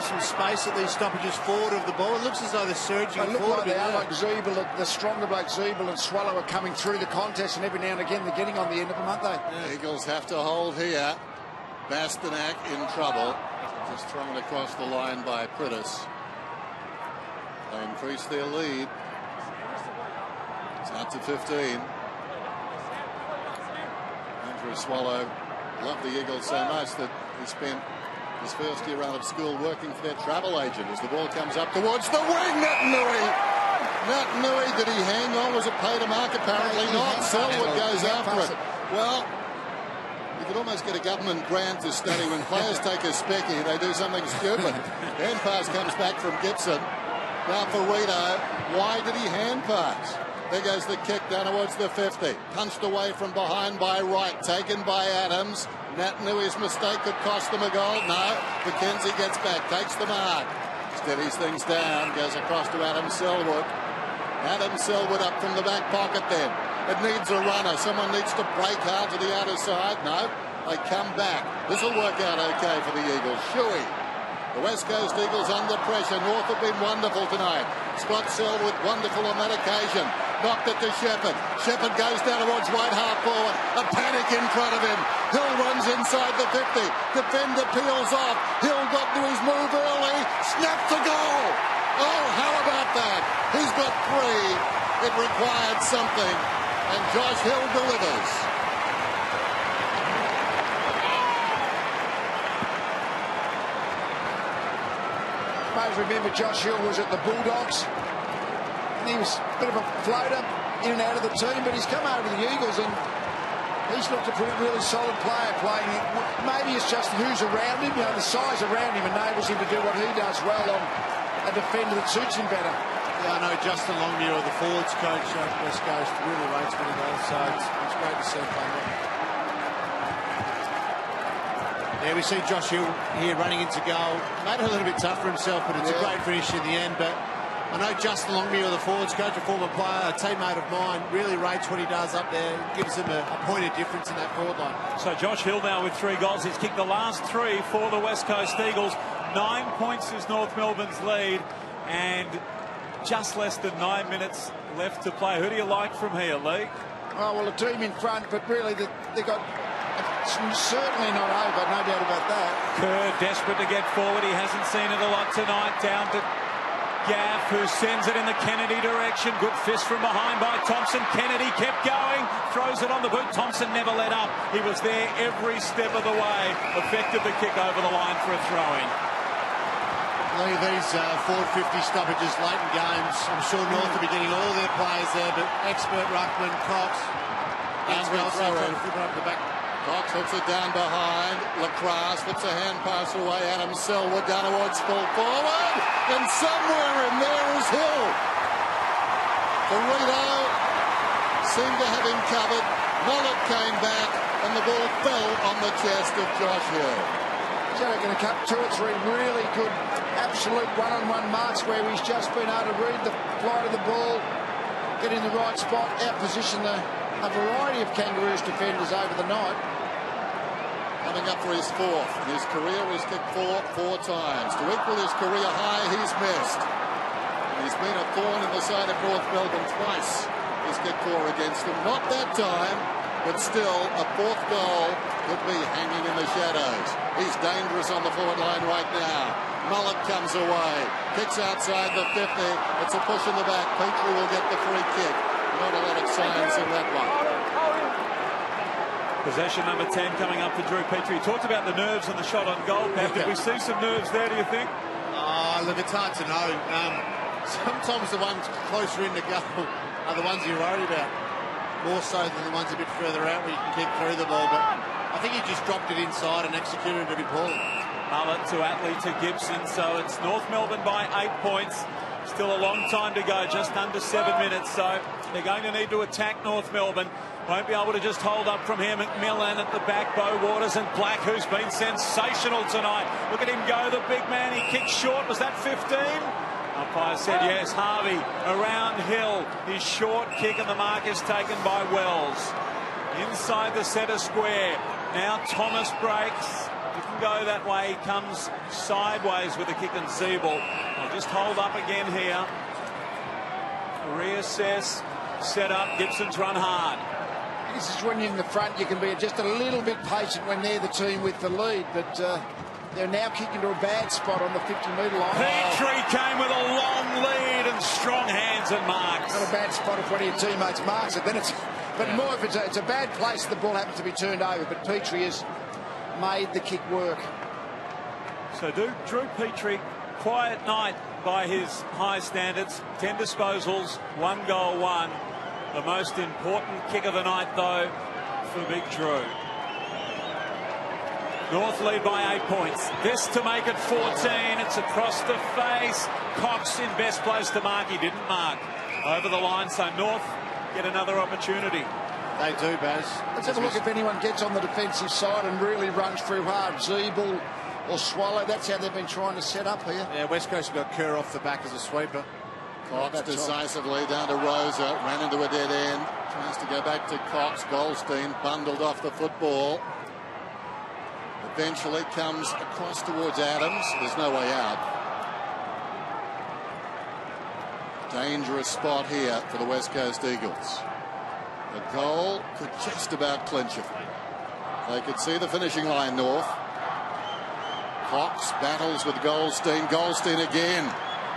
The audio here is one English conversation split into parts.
some space at these stoppages forward of the ball. It looks as though they're surging They look forward. like they are, like Zeeble, the stronger bloke Zeeble and Swallow are coming through the contest, and every now and again they're getting on the end of them, aren't they? Yeah. Eagles have to hold here. Bastanak in trouble. Just thrown across the line by Prittis. They increase their lead. It's out to 15. Andrew Swallow loved the Eagles so much that he spent his first year out of school working for their travel agent. As the ball comes up towards the wing, Naitanui, did he hang on? Was it play to mark? Apparently not. Selwood goes after it. Well, you could almost get a government grant to study when players take a specky, they do something stupid. Hand pass comes back from Gibson. Now for Rito. Why did he hand pass? There goes the kick down towards the 50. Punched away from behind by Wright. Taken by Adams. Naitanui's mistake could cost them a goal. No. McKenzie gets back. Takes the mark. Steadies things down. Goes across to Adam Selwood. Adam Selwood up from the back pocket then. It needs a runner. Someone needs to break hard to the outer side. No. They come back. This will work out okay for the Eagles. Shuey. The West Coast Eagles under pressure. North have been wonderful tonight. Scott Selwood wonderful on that occasion. Knocked it to Shepherd. Shepherd goes down towards right half forward. A panic in front of him. Hill runs inside the 50. Defender peels off. Hill got to his move early. Snapped to goal. Oh, how about that? He's got 3. It required something. And Josh Hill delivers. Remember, Josh Hill was at the Bulldogs. He was a bit of a floater in and out of the team, but he's come over to the Eagles and he's looked a really solid player playing. Maybe it's just who's around him, the size around him enables him to do what he does well on a defender that suits him better. Yeah, I know Justin Longmuir, the forwards coach at West Coast, really rates what he does, so it's great to see him playing. Yeah, we see Josh Hill here running into goal. Made it a little bit tough for himself, but it's a great finish in the end. But I know Justin Longmuir, the forwards coach, a former player, a teammate of mine, really rates what he does up there. Gives him a point of difference in that forward line. So Josh Hill now with 3 goals. He's kicked the last 3 for the West Coast Eagles. 9 points is North Melbourne's lead, and just less than 9 minutes left to play. Who do you like from here, Lee? Oh, well, a team in front, but really they got... certainly not over, no doubt about that. Kerr desperate to get forward. He hasn't seen it a lot tonight. Down to Gaff, who sends it in the Kennedy direction. Good fist from behind by Thompson. Kennedy kept going. Throws it on the boot. Thompson never let up. He was there every step of the way. Effected the kick over the line for a throw-in. These forward 50 stoppages late in games, I'm sure North will be getting all their players there, but expert ruckman, Cox, and Wellesley trying to flip it up the back. Cox hooks it down behind. Lacrosse flips a hand pass away. Adam Selwood down towards full forward. And somewhere in there is Hill. Burrito seemed to have him covered. Mullet came back and the ball fell on the chest of Josh Hill. He's going to cut 2 or 3 really good, absolute one-on-one marks where he's just been able to read the flight of the ball, get in the right spot, outposition a variety of Kangaroos defenders over the night. Coming up for his 4th. In his career, he's kicked 4 times. To equal his career high, he's missed. He's been a thorn in the side of North Melbourne twice. He's kicked 4 against them. Not that time, but still a 4th goal could be hanging in the shadows. He's dangerous on the forward line right now. Mullet comes away. Kicks outside the 50. It's a push in the back. Petrie will get the free kick. Not a lot of science in that one. Possession number 10 coming up for Drew Petrie. He talked about the nerves on the shot on goal. Pat, did we see some nerves there, do you think? Look, it's hard to know. Sometimes the ones closer in the goal are the ones you're worried about, more so than the ones a bit further out where you can kick through the ball. But I think he just dropped it inside and executed it a bit poorly. Mullet to Atley to Gibson. So it's North Melbourne by 8 points. Still a long time to go, just under 7 minutes. So they're going to need to attack North Melbourne. Won't be able to just hold up from here. McMillan at the back, Beau Waters and Black, who's been sensational tonight. Look at him go, the big man. He kicked short. Was that 15? Umpire said yes. Harvey around Hill. His short kick and the mark is taken by Wells. Inside the centre square. Now Thomas breaks. Didn't go that way. He comes sideways with a kick and Zeeble. They'll just hold up again here. Reassess, set up. Gibson's run hard. This is when you're in the front, you can be just a little bit patient when they're the team with the lead, but they're now kicking to a bad spot on the 50-metre line. Petrie came with a long lead and strong hands and marks. Not a bad spot if one of your teammates marks it. Then it's, but more if it's a bad place, the ball happens to be turned over. But Petrie has made the kick work. So Drew Petrie, quiet night by his high standards. 10 disposals, 1 goal, 1. The most important kick of the night, though, for Big Drew. North lead by 8 points. This to make it 14. It's across the face. Cox in best place to mark. He didn't mark over the line, so North get another opportunity. They do, Baz. Let's have a look if anyone gets on the defensive side and really runs through hard. Zeeble or Swallow. That's how they've been trying to set up here. Yeah, West Coast have got Kerr off the back as a sweeper. Cox decisively down to Rosa, ran into a dead end, tries to go back to Cox. Goldstein bundled off the football. Eventually comes across towards Adams. There's no way out. Dangerous spot here for the West Coast Eagles. The goal could just about clinch it. They could see the finishing line, North. Cox battles with Goldstein. Goldstein again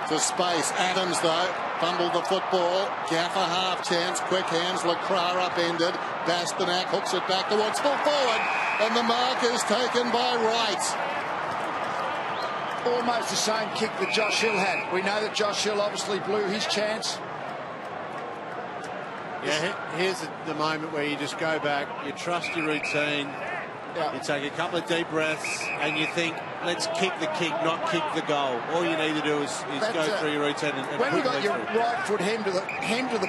to space. Adams, though, fumbled the football. Gaffer half chance. Quick hands. Lacroix upended. Bastanak hooks it back towards full forward. And the mark is taken by Wright. Almost the same kick that Josh Hill had. We know that Josh Hill obviously blew his chance. Yeah, here's the moment where you just go back, you trust your routine, you take a couple of deep breaths, and you think, let's kick the kick, not kick the goal. All you need to do is go through your routine and when you got quickly your right foot hem to the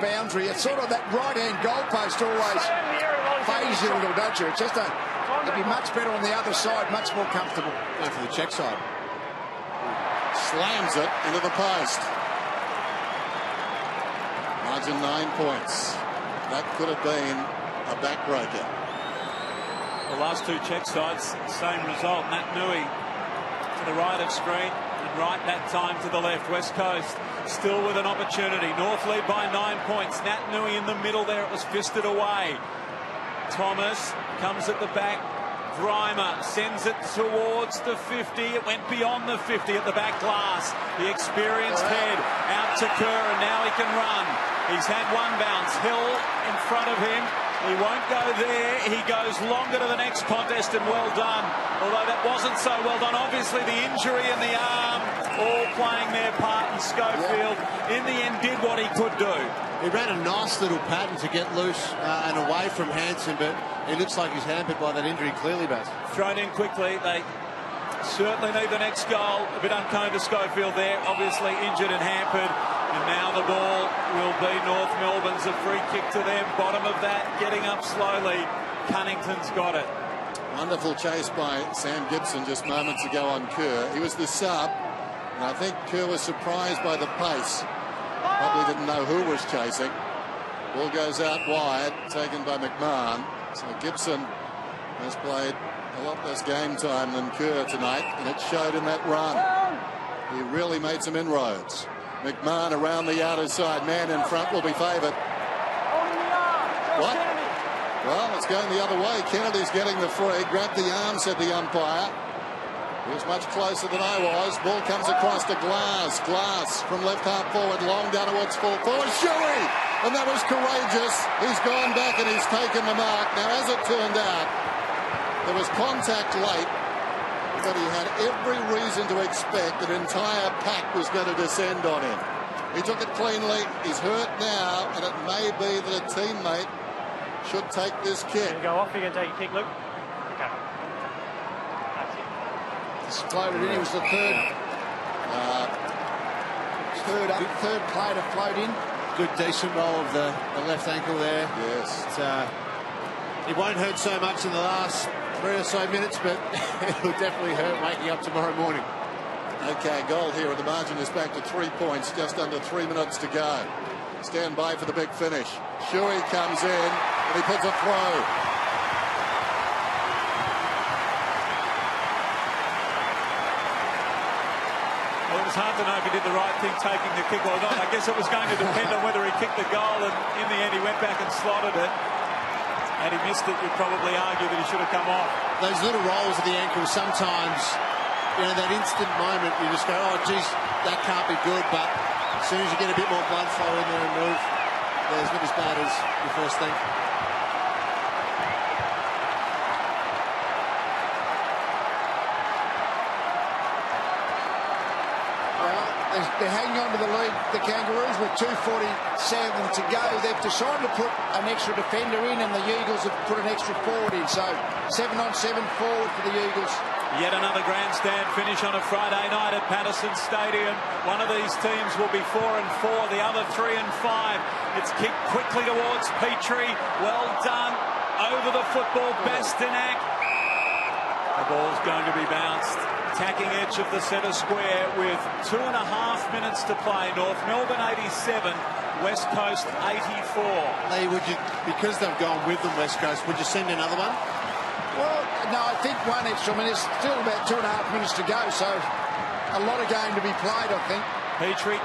boundary, it's sort of that right-hand goalpost always fades you a little, don't you? It's just it'd be much better on the other side, much more comfortable. Go for the check side. Slams it into the post. Margin 9 points. That could have been a backbreaker. The last two check sides, same result. Nat Nui to the right of screen and Wright that time to the left. West Coast still with an opportunity. North lead by 9 points. Nat Nui in the middle there. It was fisted away. Thomas comes at the back. Grimer sends it towards the 50. It went beyond the 50 at the back glass. The experienced head out to Kerr, and now he can run. He's had one bounce. Hill in front of him. He won't go there. He goes longer to the next contest, and well done. Although that wasn't so well done. Obviously the injury in the arm all playing their part, and Schofield in the end did what he could do. He ran a nice little pattern to get loose and away from Hansen, but he looks like he's hampered by that injury clearly, Baz. Thrown in quickly. They certainly need the next goal. A bit unkind to Schofield there. Obviously injured and hampered. And now the ball will be North Melbourne's. A free kick to them. Bottom of that, getting up slowly. Cunnington's got it. Wonderful chase by Sam Gibson just moments ago on Kerr. He was the sub, and I think Kerr was surprised by the pace. Probably didn't know who was chasing. Ball goes out wide, taken by McMahon. So Gibson has played a lot less game time than Kerr tonight, and it showed in that run. He really made some inroads. McMahon around the outer side. Man in front will be favoured. What? Well, it's going the other way. Kennedy's getting the free. Grabbed the arm, said the umpire. He was much closer than I was. Ball comes across to Glass. Glass from left half forward, long down towards full forward. Shuey! And that was courageous. He's gone back and he's taken the mark. Now, as it turned out, there was contact late, but he had every reason to expect an entire pack was going to descend on him. He took it cleanly. He's hurt now, and it may be that a teammate should take this kick. You're going to go off, you're going to take a kick, Luke? Okay. It's floated in. He was the third player to float in. Good decent roll of the left ankle there. Yes. It won't hurt so much in the last 3 or so minutes, but it'll definitely hurt waking up tomorrow morning. Okay, goal here, and the margin is back to 3 points, just under 3 minutes to go. Stand by for the big finish. Shuey comes in, and he puts a throw. Well, it was hard to know if he did the right thing taking the kick or not. I guess it was going to depend on whether he kicked the goal, and in the end he went back and slotted it. Had he missed it, you'd probably argue that he should have come off. Those little rolls of the ankle, sometimes, you know, that instant moment, you just go, oh, geez, that can't be good. But as soon as you get a bit more blood flow in there and move, there's not as bad as your first thing. They're hanging on to the lead, the Kangaroos, with 2:47 to go. They've decided to put an extra defender in, and the Eagles have put an extra forward in. So 7-on-7 forward for the Eagles. Yet another grandstand finish on a Friday night at Patterson Stadium. One of these teams will be 4-4, the other 3-5. It's kicked quickly towards Petrie. Well done. Over the football, Bastianak. The ball's going to be bounced. Attacking edge of the centre square with 2.5 minutes to play. North Melbourne 87, West Coast 84. Lee, would you, because they've gone with them, West Coast, would you send another one? Well, no, I think one extra. I mean, there's still about 2.5 minutes to go, so a lot of game to be played, I think. Petrie,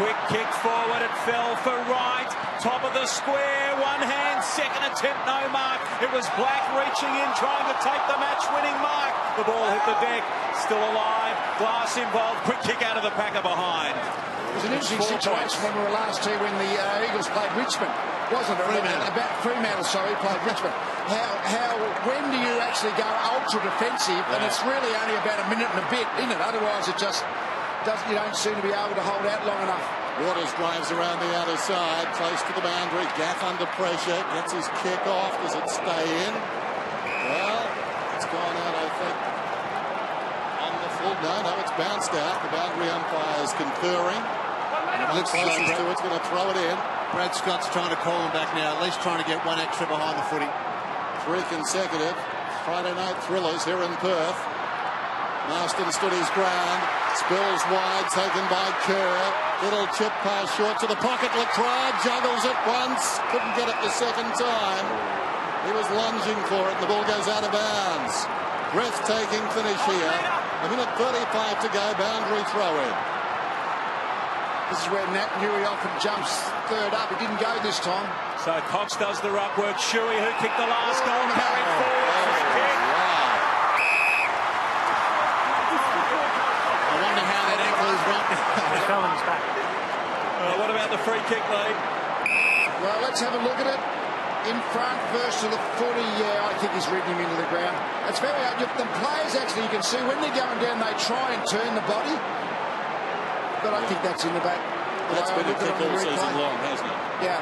quick kick forward. It fell for right. Top of the square, one hand, second attempt, no mark. It was Black reaching in, trying to take the match-winning mark. The ball hit the deck, still alive. Glass involved, quick kick out of the packer behind. It was an interesting situation when we were last here when the Eagles played Richmond, wasn't it? Fremantle, sorry, played Richmond. When do you actually go ultra defensive? And it's really only about a minute and a bit, isn't it? Otherwise, it just doesn't. You don't seem to be able to hold out long enough. Waters drives around the outer side, close to the boundary. Gaff under pressure, gets his kick off. Does it stay in? Well, it's gone out, I think. On the full. No, it's bounced out. The boundary umpire is conferring. And it looks closest to it's going to throw it in. Brad Scott's trying to call him back now, at least trying to get one extra behind the footy. 3 consecutive Friday night thrillers here in Perth. Marston stood his ground. Spills wide, taken by Kerr. Little chip pass short to the pocket. Lacroix juggles it once. Couldn't get it the second time. He was lunging for it, and the ball goes out of bounds. Breathtaking finish here. A minute 35 to go. Boundary throw in. This is where Nat Newey often jumps third up. He didn't go this time. So Cox does the ruck work. Shuey, who kicked the last goal, carried forward. Free kick. I wonder how that ankle is run. He's fell on his back. What about the free kick, Lee? Well, let's have a look at it. In front, first to the footy. Yeah, I think he's ridden him into the ground. It's very hard. The players actually, you can see when they're going down, they try and turn the body. But I think that's in the back. That's been a kick all season long, hasn't it? Yeah.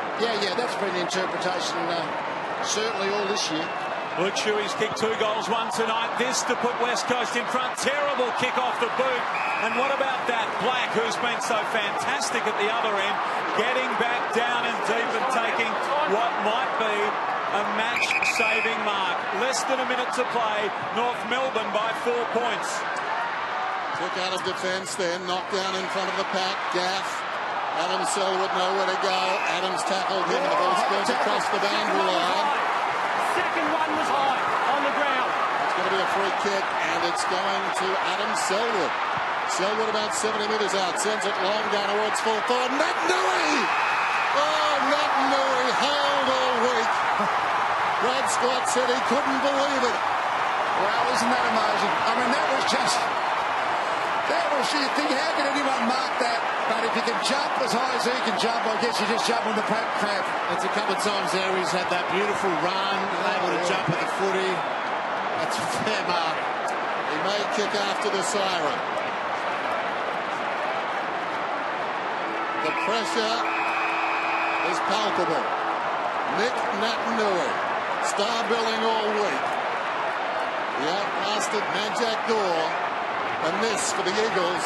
That's been the interpretation, certainly all this year. Luke Shuey's kicked 2 goals, 1 tonight. This to put West Coast in front. Terrible kick off the boot. And what about that Black, who's been so fantastic at the other end, getting back down and deep and taking what might be a match-saving mark. Less than a minute to play. North Melbourne by 4 points. Took out of defence then, knocked down in front of the pack. Gaff. Adam Selwood nowhere to go. Adams tackled him, and the ball spills across the boundary line. Second one was high on the ground. It's going to be a free kick, and it's going to Adam Selwood. Selwood about 70 metres out, sends it long down towards full forward. Nat Newey! Oh, Nat Newey hailed all week. Brad Scott said he couldn't believe it. Well, isn't that amazing? I mean, that was just... you think, how can anyone mark that? But if you can jump as high as he can jump, I guess you just jump on the crab. It's a couple of times there he's had that beautiful run, able to jump at the footy. That's a fair mark. He may kick after the siren. The pressure is palpable. Nick Naitanui, star billing all week. He outlasted Majak Gore. And this for the Eagles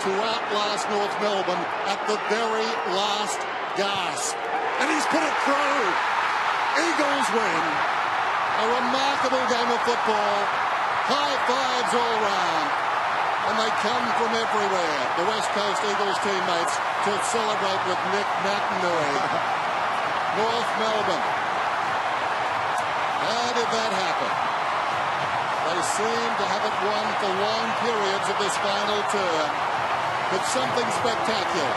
to outlast North Melbourne at the very last gasp. And he's put it through. Eagles win. A remarkable game of football. High fives all round. And they come from everywhere. The West Coast Eagles teammates to celebrate with Nick Naitanui. North Melbourne. How did that happen? They seem to have it won for long periods of this final term. But something spectacular,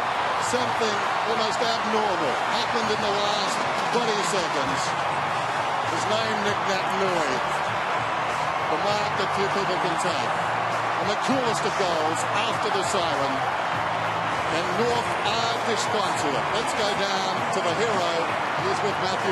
something almost abnormal happened in the last 20 seconds. His name, Nick Nat Nui, the mark that few people can take. And the coolest of goals after the siren. And North are disconsolate. Let's go down to the hero. He's with Matthew.